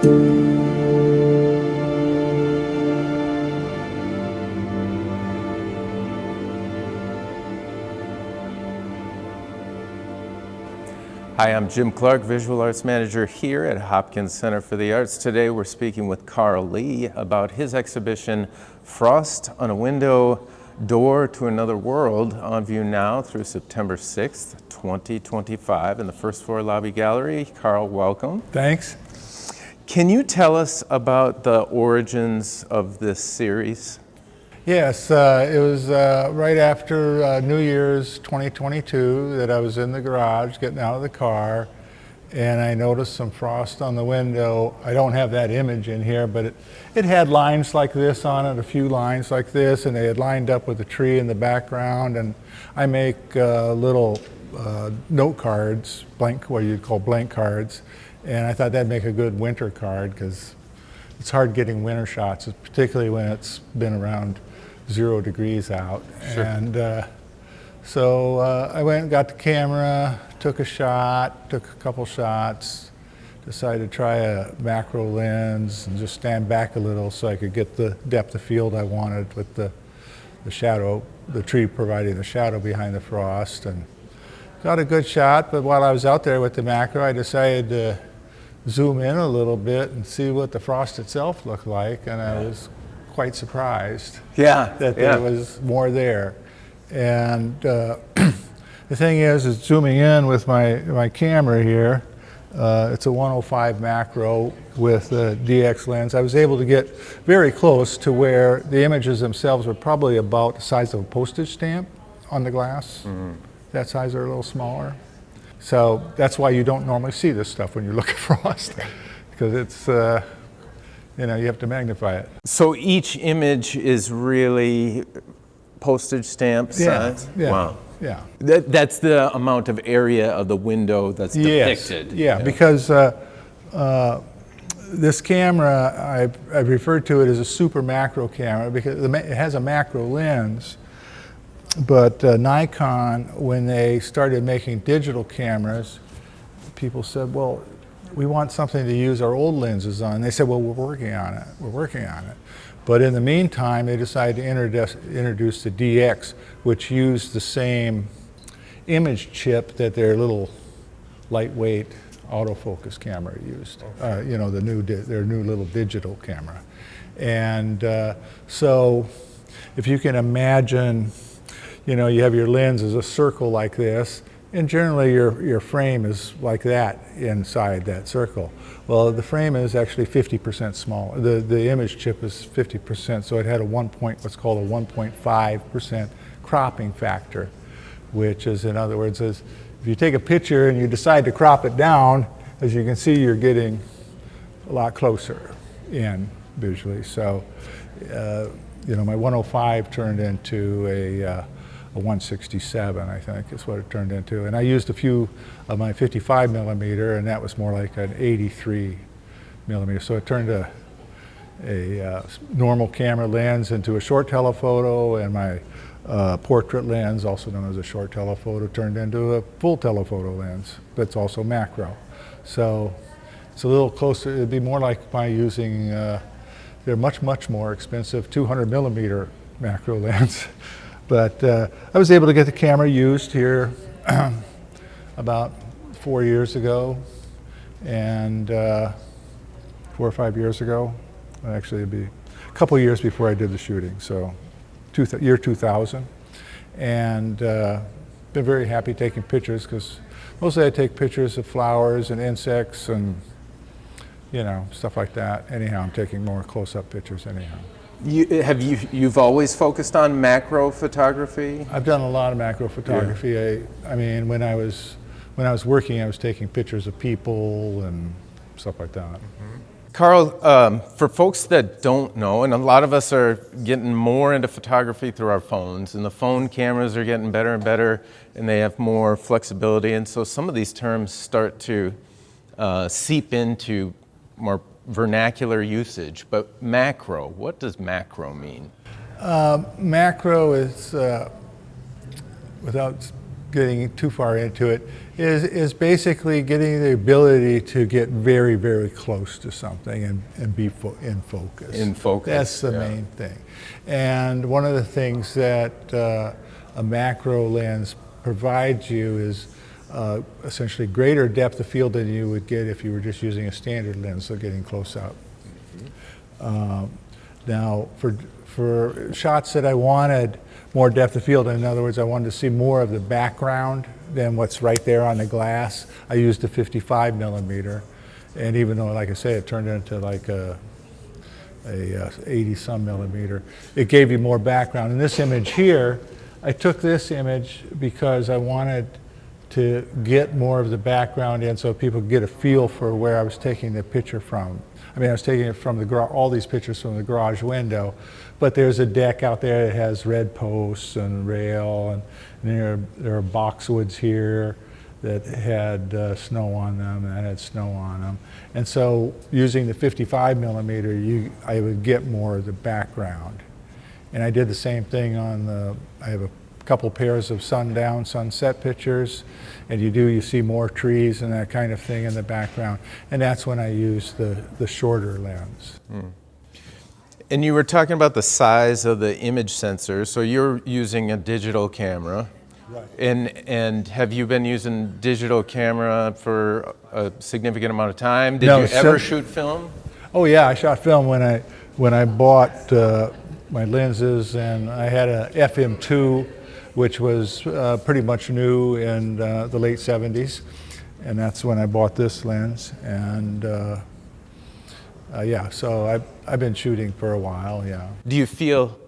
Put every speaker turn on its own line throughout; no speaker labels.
Hi, I'm Jim Clark, Visual Arts Manager here at Hopkins Center for the Arts. Today we're speaking with Carl Lee about his exhibition, Frost on a Window, Door to Another World, on view now through September 6th, 2025 in the first floor lobby gallery. Carl, welcome.
Thanks.
Can you tell us about the origins of this series?
Yes, it was right after New Year's 2022 that I was in the garage getting out of the car, and I noticed some frost on the window. I don't have that image in here, but it had lines like this on it, a few lines like this, and they had lined up with a tree in the background. And I make little note cards, what you'd call blank cards, and I thought that'd make a good winter card because it's hard getting winter shots, particularly when it's been around 0 degrees out.
Sure.
And so I went and got the camera, took a couple shots, decided to try a macro lens and just stand back a little so I could get the depth of field I wanted with the shadow, the tree providing the shadow behind the frost, and got a good shot. But while I was out there with the macro, I decided to zoom in a little bit and see what the frost itself looked like, and I was quite surprised that there was more there. And the thing is zooming in with my camera here, it's a 105 macro with a DX lens. I was able to get very close to where the images themselves were probably about the size of a postage stamp on the glass. Mm-hmm. That size or a little smaller. So that's why you don't normally see this stuff when you look at frost, because it's you have to magnify it.
So each image is really postage stamp size?
Yeah.
Wow.
Yeah.
That's the amount of area of the window that's depicted.
Yes. Yeah, because this camera, I referred to it as a super macro camera because it has a macro lens. But Nikon, when they started making digital cameras, people said, well, we want something to use our old lenses on. They said, well, we're working on it. But in the meantime, they decided to introduce the DX, which used the same image chip that their little lightweight autofocus camera used. Their new little digital camera. And so if you can imagine, you have your lens as a circle like this, and generally your frame is like that inside that circle. Well, the frame is actually 50% smaller. The image chip is 50%, so it had what's called a 1.5% cropping factor, which is, in other words, if you take a picture and you decide to crop it down, as you can see, you're getting a lot closer in visually. So, my 105 turned into a 167, I think, is what it turned into. And I used a few of my 55 millimeter, and that was more like an 83 millimeter. So it turned a normal camera lens into a short telephoto, and my portrait lens, also known as a short telephoto, turned into a full telephoto lens that's also macro. So it's a little closer. It'd be more like by using, they're much, much more expensive 200 millimeter macro lens. But I was able to get the camera used here about 4 years ago, and 4 or 5 years ago. Actually, it'd be a couple years before I did the shooting, so year 2000. And been very happy taking pictures because mostly I take pictures of flowers and insects and stuff like that. Anyhow, I'm taking more close-up pictures anyhow.
You've always focused on macro photography?
I've done a lot of macro photography. Yeah. I mean, when I was working, I was taking pictures of people and stuff like that. Mm-hmm.
Carl, for folks that don't know, and a lot of us are getting more into photography through our phones, and the phone cameras are getting better and better, and they have more flexibility, and so some of these terms start to seep into more vernacular usage. But macro, what does macro mean?
Macro is, without getting too far into it, is basically getting the ability to get very, very close to something and be in focus.
In focus.
That's the main thing. And one of the things that a macro lens provides you is essentially greater depth of field than you would get if you were just using a standard lens, so getting close up. Now, for shots that I wanted more depth of field, in other words, I wanted to see more of the background than what's right there on the glass, I used a 55 millimeter. And even though, like I say, it turned into like a 80 some millimeter, it gave you more background. In this image here, I took this image because I wanted to get more of the background in so people get a feel for where I was taking the picture from. I mean, I was taking it from all these pictures from the garage window, but there's a deck out there that has red posts and rail, and there are boxwoods here that had snow on them, and that had snow on them. And so using the 55 millimeter, I would get more of the background. And I did the same thing on I have a couple pairs of sundown, sunset pictures, and you see more trees and that kind of thing in the background. And that's when I use the shorter lens.
And you were talking about the size of the image sensor. So you're using a digital camera.
Right.
And have you been using digital camera for a significant amount of time? Did
No,
you ever shoot film?
Oh yeah, I shot film when I bought my lenses, and I had a FM2, which was pretty much new in the late 70s, and that's when I bought this lens. And yeah, so I've been shooting for a while, yeah.
Do you feel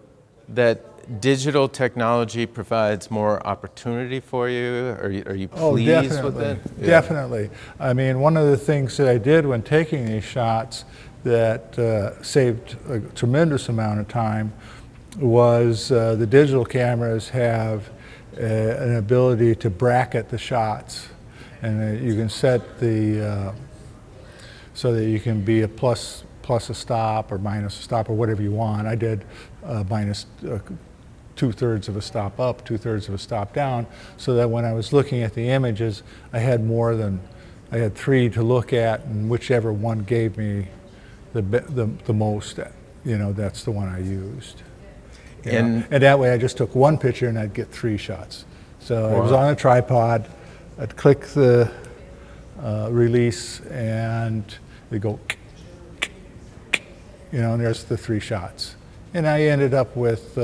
that digital technology provides more opportunity for you? Are you pleased with it?
Yeah. Definitely. I mean, one of the things that I did when taking these shots that saved a tremendous amount of time was the digital cameras have an ability to bracket the shots, and you can set so that you can be a plus a stop or minus a stop or whatever you want. I did minus 2/3 of a stop up, 2/3 of a stop down, so that when I was looking at the images, I had three to look at, and whichever one gave me the most, that's the one I used. And that way I just took one picture and I'd get 3 shots. So I was on a tripod, I'd click the release, and it'd go, and there's the 3 shots. And I ended up with,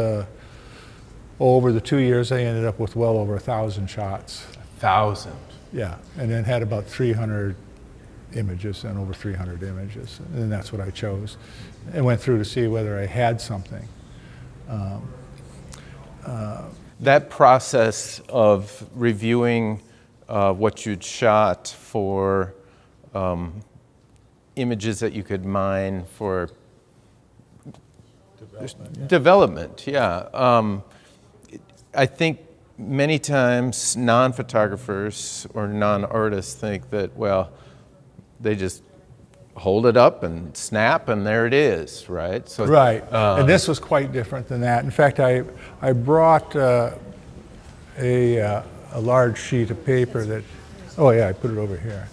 over the 2 years, I ended up with well over 1,000 shots.
1,000?
Yeah, and then had about 300 images, and over 300 images. And that's what I chose. And went through to see whether I had something.
That process of reviewing what you'd shot for images that you could mine for development, yeah. I think many times non-photographers or non-artists think that, well, they just hold it up and snap and there it is, right? So,
right, and this was quite different than that. In fact, I brought a large sheet of paper that, oh yeah, I put it over here.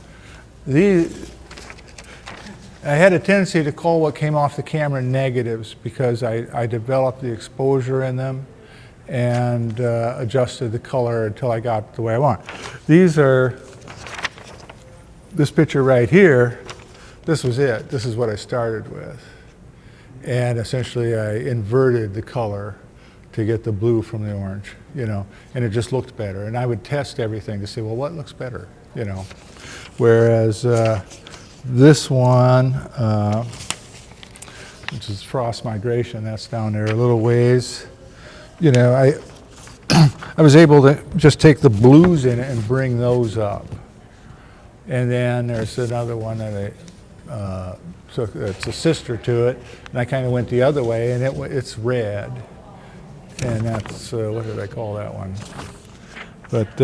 I had a tendency to call what came off the camera negatives because I developed the exposure in them and adjusted the color until I got the way I want. This picture right here, this was it. This is what I started with. And essentially I inverted the color to get the blue from the orange, and it just looked better. And I would test everything to see, well, what looks better, Whereas this one, which is frost migration, that's down there a little ways, I was able to just take the blues in it and bring those up. And then there's another one that so it's a sister to it, and I kind of went the other way, and it's red, and that's what did I call that one? But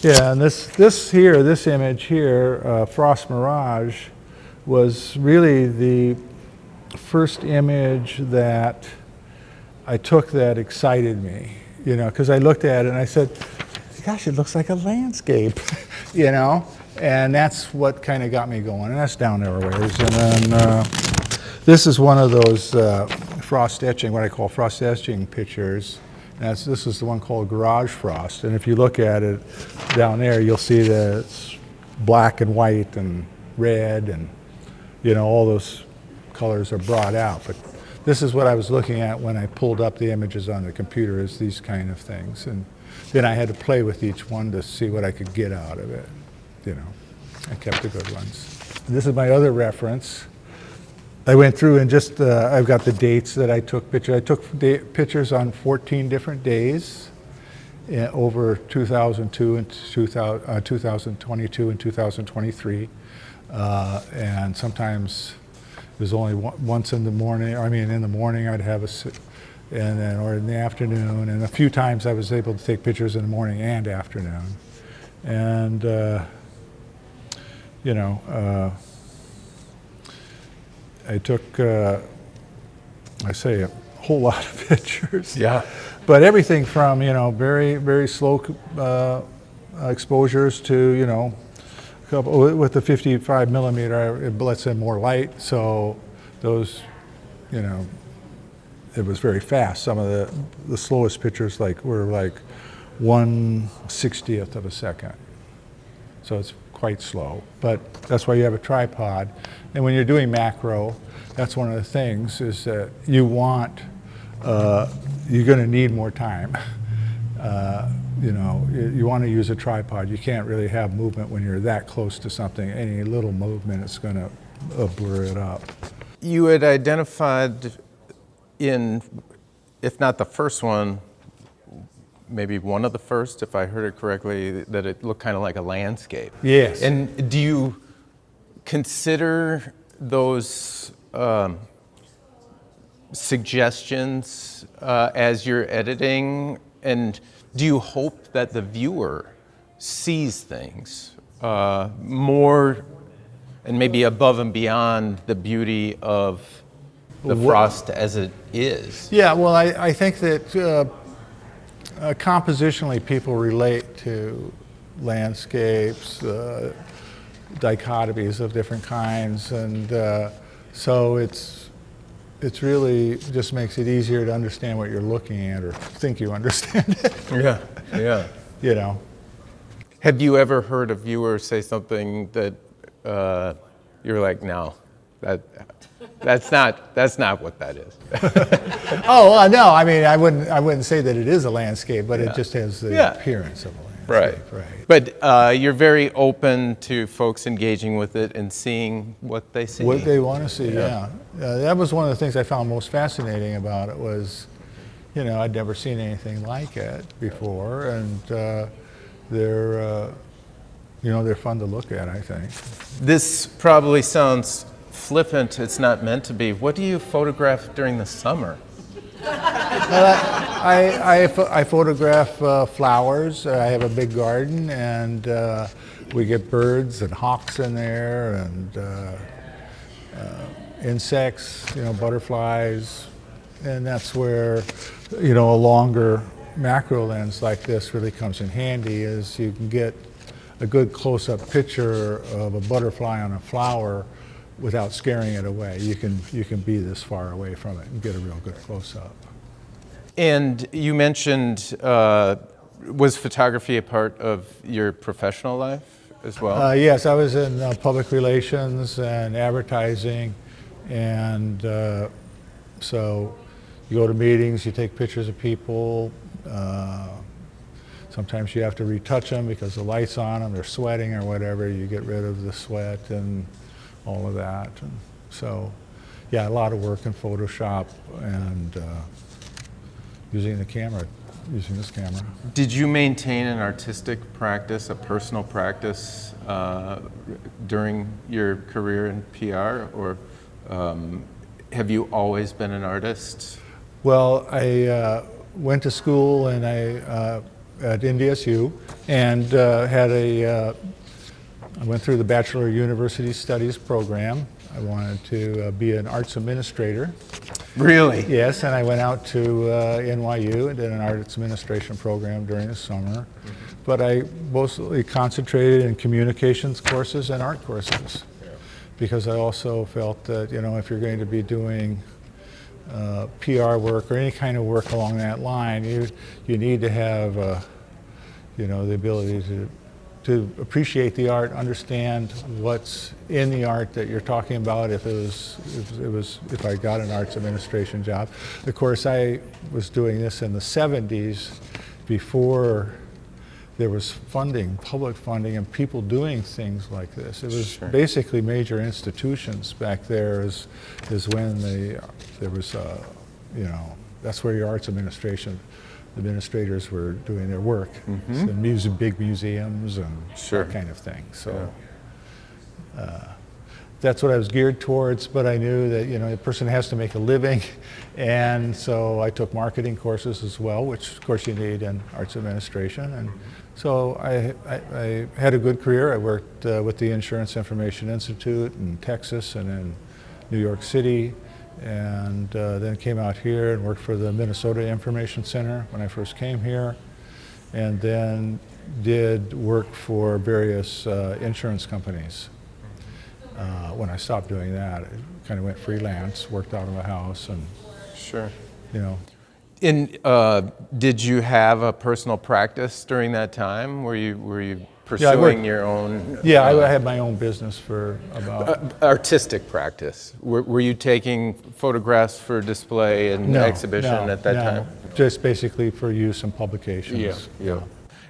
yeah, and this image here, Frost Mirage, was really the first image that I took that excited me. you know, because I looked at it and I said, gosh, it looks like a landscape, you know, and that's what kind of got me going, and that's down there a ways. And then this is one of those frost etching, what I call frost etching pictures. And this is the one called Garage Frost, and if you look at it down there, you'll see that it's black and white and red, and you know, all those colors are brought out. But this is what I was looking at when I pulled up the images on the computer, is these kind of things. And then I had to play with each one to see what I could get out of it. You know, I kept the good ones. This is my other reference. I went through and just, I've got the dates that I took pictures. I took pictures on 14 different days over 2002 and 2022 and 2023. And sometimes it was only once in the morning. I mean, in the morning I'd have and then, or in the afternoon. And a few times I was able to take pictures in the morning and afternoon. And, you know, I took, I say, a whole lot of pictures.
Yeah.
But everything from, you know, very, very slow exposures to, you know, with the 55 millimeter, it lets in more light. So those, you know, it was very fast. Some of the slowest pictures were like 1/60th of a second. So it's quite slow, but that's why you have a tripod. And when you're doing macro, that's one of the things, is that you want, you're going to need more time. You know, you want to use a tripod. You can't really have movement when you're that close to something. Any little movement is going to blur it up.
You had identified in, if not the first one, maybe one of the first, if I heard it correctly, that it looked kind of like a landscape.
Yes.
And do you consider those suggestions as you're editing? And do you hope that the viewer sees things more and maybe above and beyond the beauty of the frost as it is?
Yeah, well, I think that compositionally people relate to landscapes, dichotomies of different kinds, and so it's really just makes it easier to understand what you're looking at, or think you understand it.
Yeah, yeah.
You know.
Have you ever heard a viewer say something that you're like, no, that's not what that is?
Oh no, I mean, I wouldn't say that it is a landscape, but it just has the appearance of a landscape.
Right. But you're very open to folks engaging with it and seeing what they see.
What they want to see, yeah. That was one of the things I found most fascinating about it was, you know, I'd never seen anything like it before, and they're, you know, they're fun to look at, I think.
This probably sounds flippant. It's not meant to be. What do you photograph during the summer?
I photograph flowers. I have a big garden, and we get birds and hawks in there, and insects, you know, butterflies, and that's where, you know, a longer macro lens like this really comes in handy, is you can get a good close-up picture of a butterfly on a flower without scaring it away. You can be this far away from it and get a real good close-up.
And you mentioned, was photography a part of your professional life as well?
Yes, I was in public relations and advertising, and so you go to meetings, you take pictures of people. Sometimes you have to retouch them because the light's on them, they're sweating or whatever. You get rid of the sweat and all of that. And so, yeah, a lot of work in Photoshop and using this camera.
Did you maintain an artistic practice, a personal practice during your career in PR, or have you always been an artist?
Well, I went to school and at NDSU, and had a I went through the Bachelor of University Studies program. I wanted to be an arts administrator.
Really?
Yes, and I went out to NYU and did an arts administration program during the summer. But I mostly concentrated in communications courses and art courses, because I also felt that, you know, if you're going to be doing PR work or any kind of work along that line, you need to have, you know, the ability to appreciate the art, understand what's in the art that you're talking about. If I got an arts administration job, of course, I was doing this in the '70s, before there was funding, public funding, and people doing things like this. It was basically major institutions back there is when there was, you know, that's where your arts administrators were doing their work. So big museums and that kind of thing. So that's what I was geared towards, but I knew that, you know, a person has to make a living, and so I took marketing courses as well, which of course you need in arts administration. And so I had a good career. I worked with the Insurance Information Institute in Texas and in New York City, and then came out here and worked for the Minnesota Information Center when I first came here, and then did work for various insurance companies. When I stopped doing that, I kind of went freelance, worked out of a house, and you know.
And did you have a personal practice during that time? Were you pursuing your own?
Yeah, I had my own business for about
artistic practice. Were you taking photographs for display and exhibition at that time?
Just basically for use in publications.
Yeah.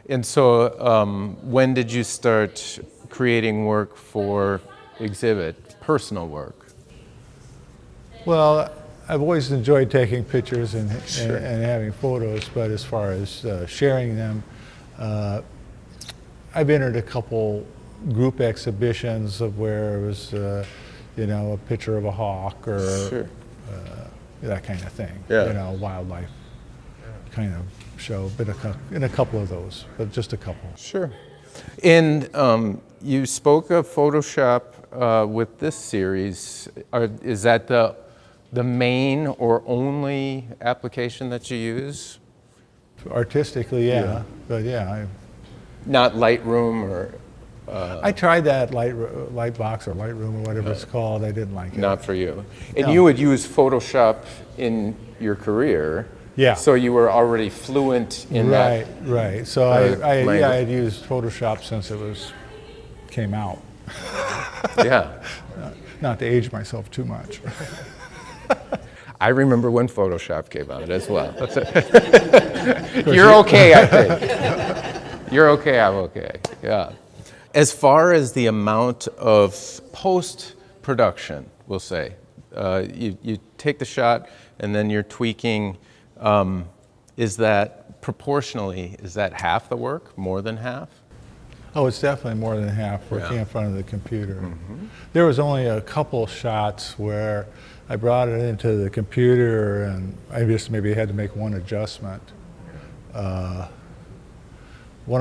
And so, when did you start creating work for exhibit, personal work?
Well, I've always enjoyed taking pictures and having photos, but as far as sharing them, I've entered a couple group exhibitions of where it was, you know, a picture of a hawk or that kind of thing. You know, wildlife kind of show. But in a couple of those, but just a couple.
Sure. And you spoke of Photoshop with this series. Is that the main or only application that you use?
Artistically, yeah. But yeah,
not Lightroom or?
I tried that Lightbox or Lightroom or whatever it's called. I didn't like it.
Not for you. And you would use Photoshop in your career. Yeah. So you were already fluent in that.
Right. So I had used Photoshop since it came out.
Yeah.
Not to age myself too much.
I remember when Photoshop came out as well. You're okay, I think. You're okay, I'm okay. Yeah. As far as the amount of post-production, we'll say, you take the shot and then you're tweaking. Is that proportionally, is that half the work, more than half?
Oh, it's definitely more than half working in front of the computer. There was only a couple shots where I brought it into the computer and I just maybe had to make one adjustment. One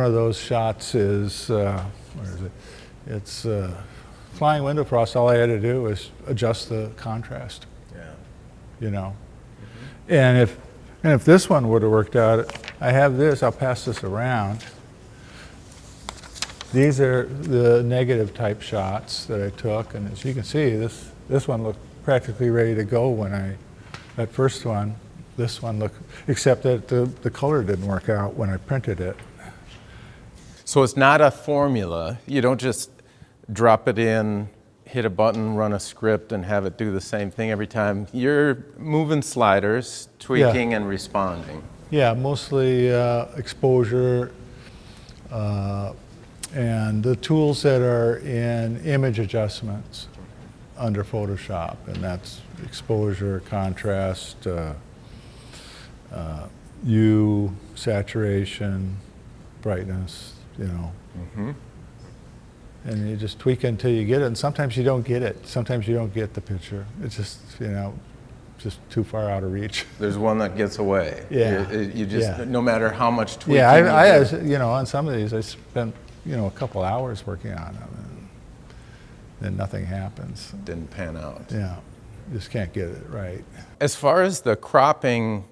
of those shots is, where is it? It's flying window frost. All I had to do was adjust the contrast. You know, and if this one would have worked out, I have this. I'll pass this around. These are the negative type shots that I took, and as you can see, this one looked practically ready to go when that first one. This one looked, except that the color didn't work out when I printed it.
So it's not a formula. You don't just drop it in, hit a button, run a script, and have it do the same thing every time. You're moving sliders, tweaking and responding. Yeah,
mostly exposure and the tools that are in image adjustments under Photoshop, and that's exposure, contrast, hue, saturation, brightness, you know. And you just tweak it until you get it, and sometimes you don't get it. Sometimes you don't get the picture. It's just, you know, just too far out of reach.
There's one that gets away. You just, no matter how much tweaking.
I you know, on some of these, I spent, you know, a couple hours working on them. then nothing happens.
Didn't pan out.
Yeah, just can't get it right.
As far as the cropping,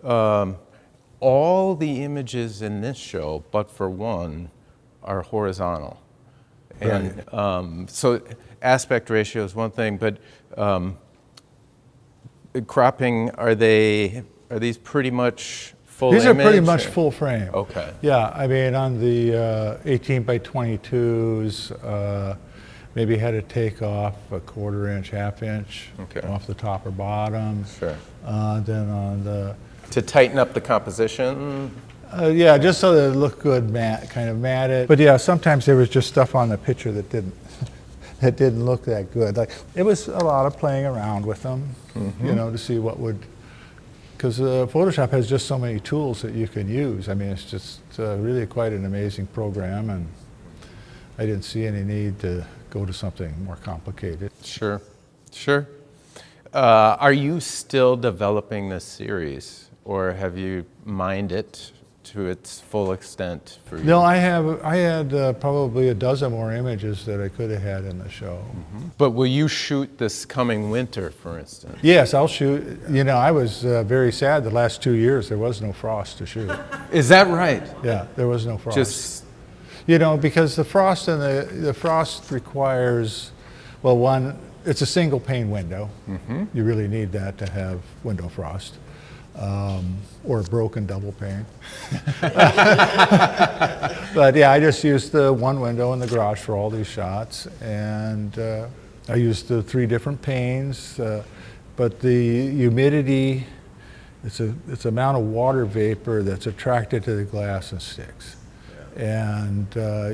all the images in this show, but for one, are horizontal. And so aspect ratio is one thing, but cropping, are these pretty much full image?
These are pretty much full frame.
Okay.
Yeah, I mean, on the 18 by 22s, maybe had to take off a 1/4 inch, 1/2 inch off the top or bottom.
Sure.
Then on the...
To tighten up the composition?
Yeah, just so that it looked good, kind of matted. But yeah, sometimes there was just stuff on the picture that didn't that didn't look that good. Like, it was a lot of playing around with them, you know, to see what would... Because Photoshop has just so many tools that you can use. I mean, it's just really quite an amazing program, and I didn't see any need to go to something more complicated.
Sure, sure. Are you still developing this series, or have you mined it to its full extent for you?
No, I had probably a dozen more images that I could have had in the show.
But will you shoot this coming winter, for instance?
Yes, I'll shoot. You know, I was very sad the last 2 years there was no frost to shoot.
Is that right?
Yeah, there was no frost.
Just,
you know, because the frost and the frost requires, well, one, it's a single pane window. You really need that to have window frost. Or a broken double pane. But yeah, I just used the one window in the garage for all these shots, and I used the 3 different panes, but the humidity, it's the amount of water vapor that's attracted to the glass and sticks. And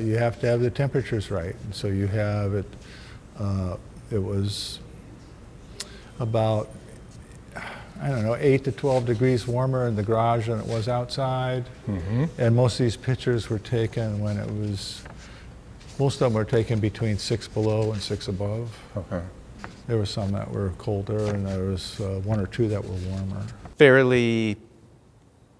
you have to have the temperatures right, and so you have it, it was about, I don't know, 8 to 12 degrees warmer in the garage than it was outside. And most of these pictures were taken when it was, most of them were taken between 6 below and 6 above. There were some that were colder, and there was 1 or 2 that were warmer.
fairly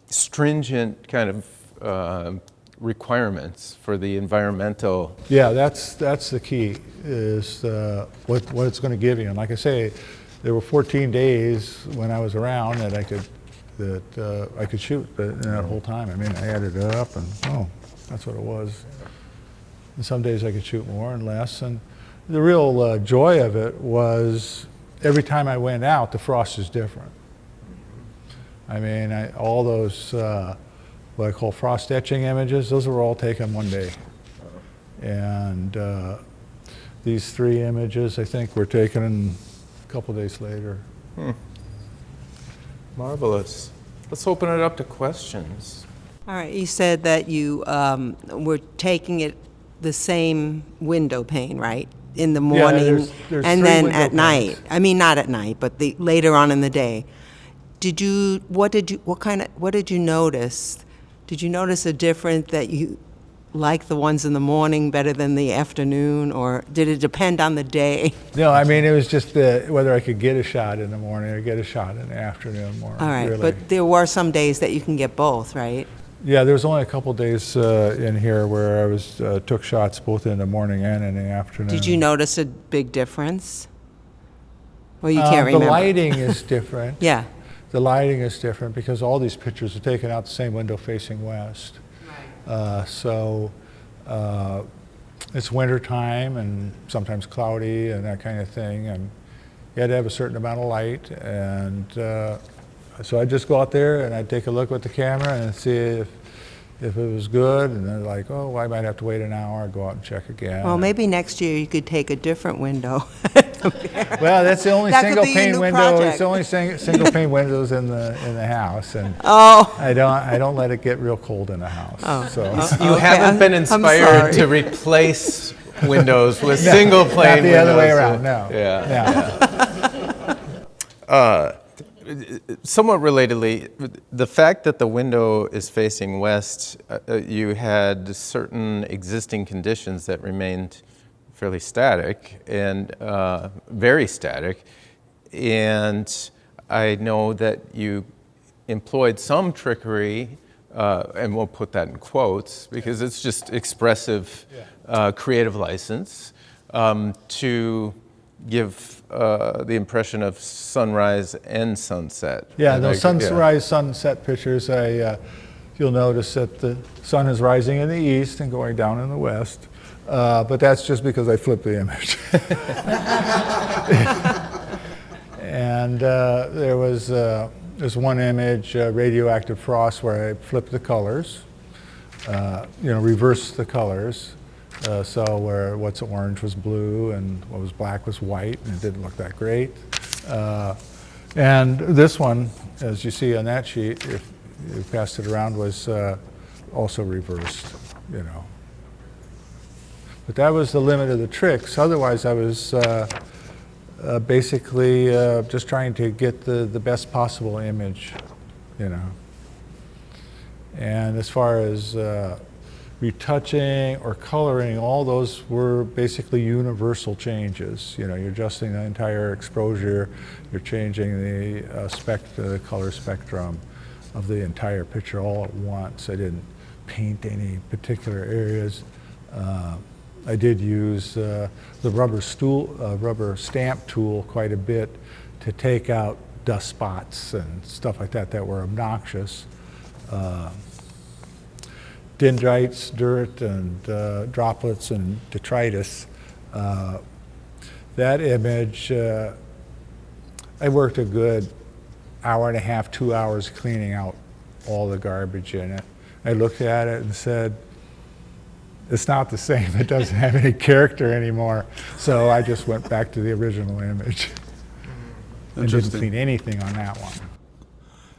stringent kind of requirements for the environmental.
Yeah, that's the key, is what it's going to give you. And like I say, there were 14 days when I was around that I could shoot, but in that whole time, I mean, I added it up, and oh, that's what it was. And some days I could shoot more and less, and the real joy of it was every time I went out, the frost is different. I mean, all those what I call frost etching images, those were all taken one day. And these 3 images, I think, were taken a couple days later.
Marvelous. Let's open it up to questions.
All right, you said that you were taking it the same window pane, right? In the morning,
there's
and
3
then
window
at night.
panes.
I mean, not at night, but later on in the day. What did you notice? Did you notice a difference that you like the ones in the morning better than the afternoon, or did it depend on the day?
No, I mean, it was just whether I could get a shot in the morning or get a shot in the afternoon more.
All right,
really.
but there were some days that you can get both, right?
Yeah, there was only a couple days in here where I took shots both in the morning and in the afternoon.
Did you notice a big difference? Well, you can't remember.
The lighting is different.
Yeah.
The lighting is different because all these pictures are taken out the same window facing west. Right. So it's winter time and sometimes cloudy and that kind of thing, and you had to have a certain amount of light, and so I'd just go out there and I'd take a look with the camera and see if it was good, and they're like, oh, well, I might have to wait an hour, I'd go out and check again.
Well, maybe next year you could take a different window.
Well, that's the only
That could
single
be your
pane
new
window.
project.
It's the only single pane windows in the house, and
Oh.
I don't let it get real cold in the house.
Oh.
So
You
Okay,
haven't been
I'm
inspired
sorry.
to replace windows with single plane
not the
windows.
other way around. No.
Yeah.
No.
Somewhat relatedly, the fact that the window is facing west, you had certain existing conditions that remained fairly static and very static. And I know that you employed some trickery, and we'll put that in quotes because it's just expressive creative license, to give the impression of sunrise and sunset.
Yeah,
And
those
yeah.
sunrise, sunset pictures, you'll notice that the sun is rising in the east and going down in the west. But that's just because I flipped the image. And there's one image, radioactive frost, where I flipped the colors, reversed the colors. So where what's orange was blue and what was black was white, and it didn't look that great. And this one, as you see on that sheet, if you passed it around, was also reversed, But that was the limit of the tricks. Otherwise, I was basically just trying to get the best possible image, And as far as retouching or coloring, all those were basically universal changes. You're adjusting the entire exposure, you're changing the color spectrum of the entire picture all at once. I didn't paint any particular areas. I did use the rubber stamp tool quite a bit to take out dust spots and stuff like that were obnoxious. Dendrites, dirt, and droplets and detritus. That image, I worked a good hour and a half, 2 hours cleaning out all the garbage in it. I looked at it and said, it's not the same. It doesn't have any character anymore. So I just went back to the original image and didn't clean anything on that one.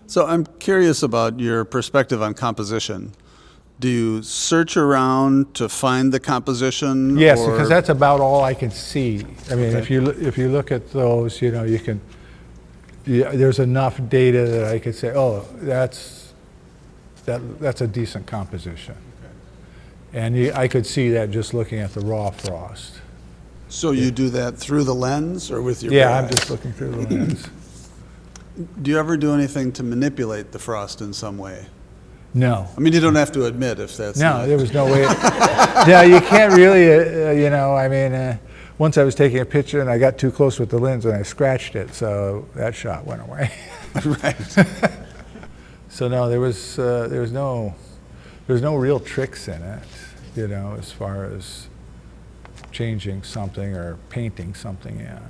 So I'm curious about your perspective on composition. Do you search around to find the composition?
Yes,
or?
because that's about all I can see. I mean,
Okay.
if you look at those, you can. There's enough data that I could say, oh, that's a decent composition. And I could see that just looking at the raw frost.
So you do that through the lens or with your
Yeah,
bare
I'm
eye?
just looking through the lens.
Do you ever do anything to manipulate the frost in some way?
No.
I mean, you don't have to admit if that's
No,
not.
there was no way. No, you can't really, once I was taking a picture and I got too close with the lens and I scratched it, so that shot went away.
Right.
So no, there was no real tricks in it, as far as changing something or painting something in.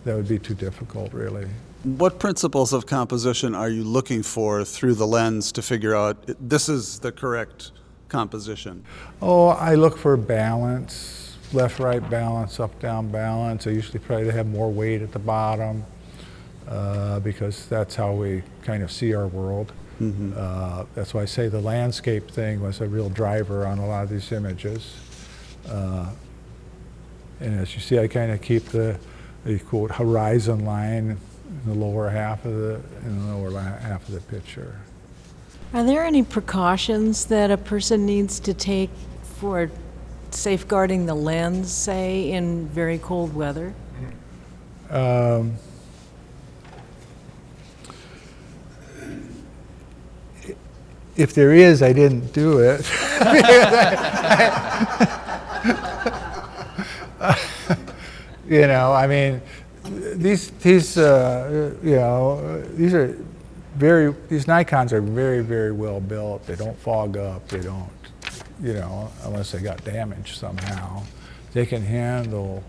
That would be too difficult, really.
What principles of composition are you looking for through the lens to figure out this is the correct composition?
Oh, I look for balance, left-right balance, up-down balance. I usually try to have more weight at the bottom because that's how we kind of see our world.
Mm-hmm.
That's why I say the landscape thing was a real driver on a lot of these images. And as you see, I kind of keep the quote horizon line in the lower half of the picture.
Are there any precautions that a person needs to take for safeguarding the lens, say, in very cold weather?
If there is, I didn't do it. I mean, these Nikons are very, very well built. They don't fog up. They don't, unless they got damaged somehow. They can handle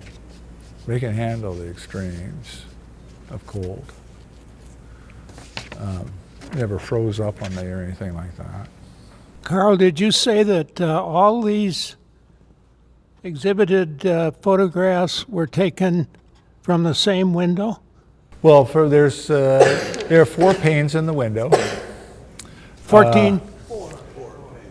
the extremes of cold. Never froze up on me or anything like that.
Carl, did you say that all these exhibited photographs were taken from the same window?
Well, there are 4 panes in the window.
14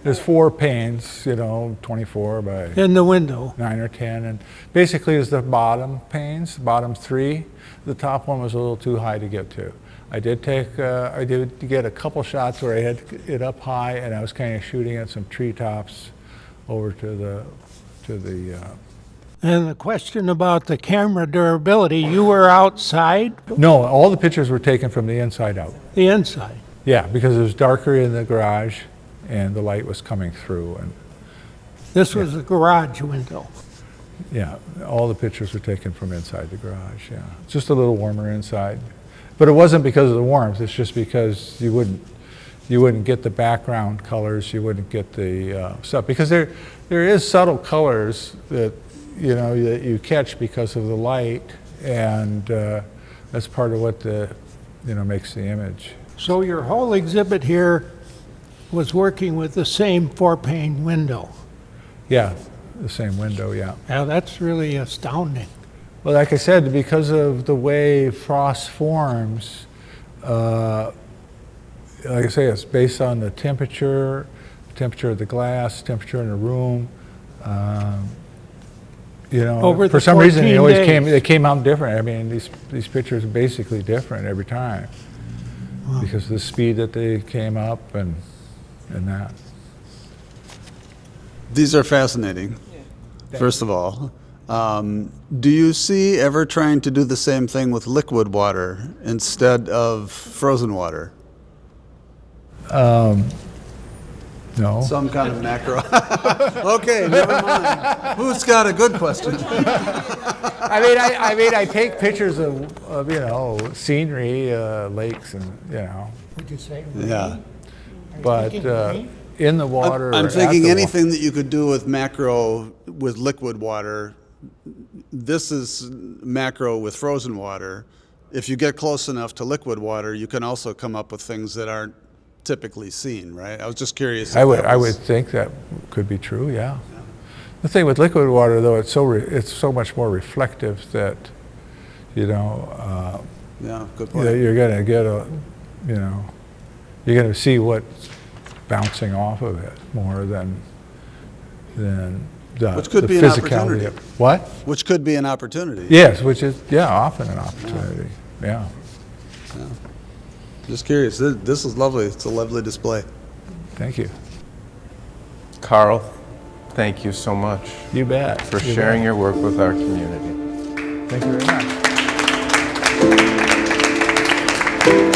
There's 4 panes, 24 by
in the window.
9 or 10, and basically is the bottom panes, bottom 3. The top one was a little too high to get to. I did get a couple shots where I had it up high, and I was kind of shooting at some treetops over to the.
And the question about the camera durability, you were outside,
No, all the pictures were taken from the inside out.
the inside.
Yeah, because it was darker in the garage, and the light was coming through. And
This was a garage window.
Yeah, all the pictures were taken from inside the garage, yeah. It's just a little warmer inside. But it wasn't because of the warmth, it's just because you wouldn't get the background colors, you wouldn't get the stuff. Because there is subtle colors that, that you catch because of the light, and that's part of what makes the image.
So your whole exhibit here was working with the same 4-pane window.
Yeah, the same window, yeah.
Now, that's really astounding.
Well, like I said, because of the way frost forms, like I say, it's based on the temperature of the glass, temperature in the room.
Over the
for some reason,
14
they came out different. I mean, these pictures are basically different every time because of the speed that they came up and that.
These are fascinating, first of all. Do you see ever trying to do the same thing with liquid water instead of frozen water?
No.
Some kind of macro. Okay, never mind. Who's got a good question?
I mean, I take pictures of scenery, lakes, and
Would you say?
Yeah.
but in the water.
I'm
or
thinking
at the
anything that you could do with macro with liquid water. This is macro with frozen water. If you get close enough to liquid water, you can also come up with things that aren't typically seen, right? I was just curious.
I would think that could be true. Yeah. The thing with liquid water, though, it's so much more reflective that
Yeah, good point.
you're gonna get you're gonna see what's bouncing off of it more than the
Which could
the
be an
physicality
opportunity.
of what?
Which could be an opportunity.
Yes, which is often an opportunity. Yeah.
Just curious. This is lovely. It's a lovely display.
Thank you.
Carl, thank you so much
You bet.
for
You
sharing
bet.
your work with our community.
Thank you very much.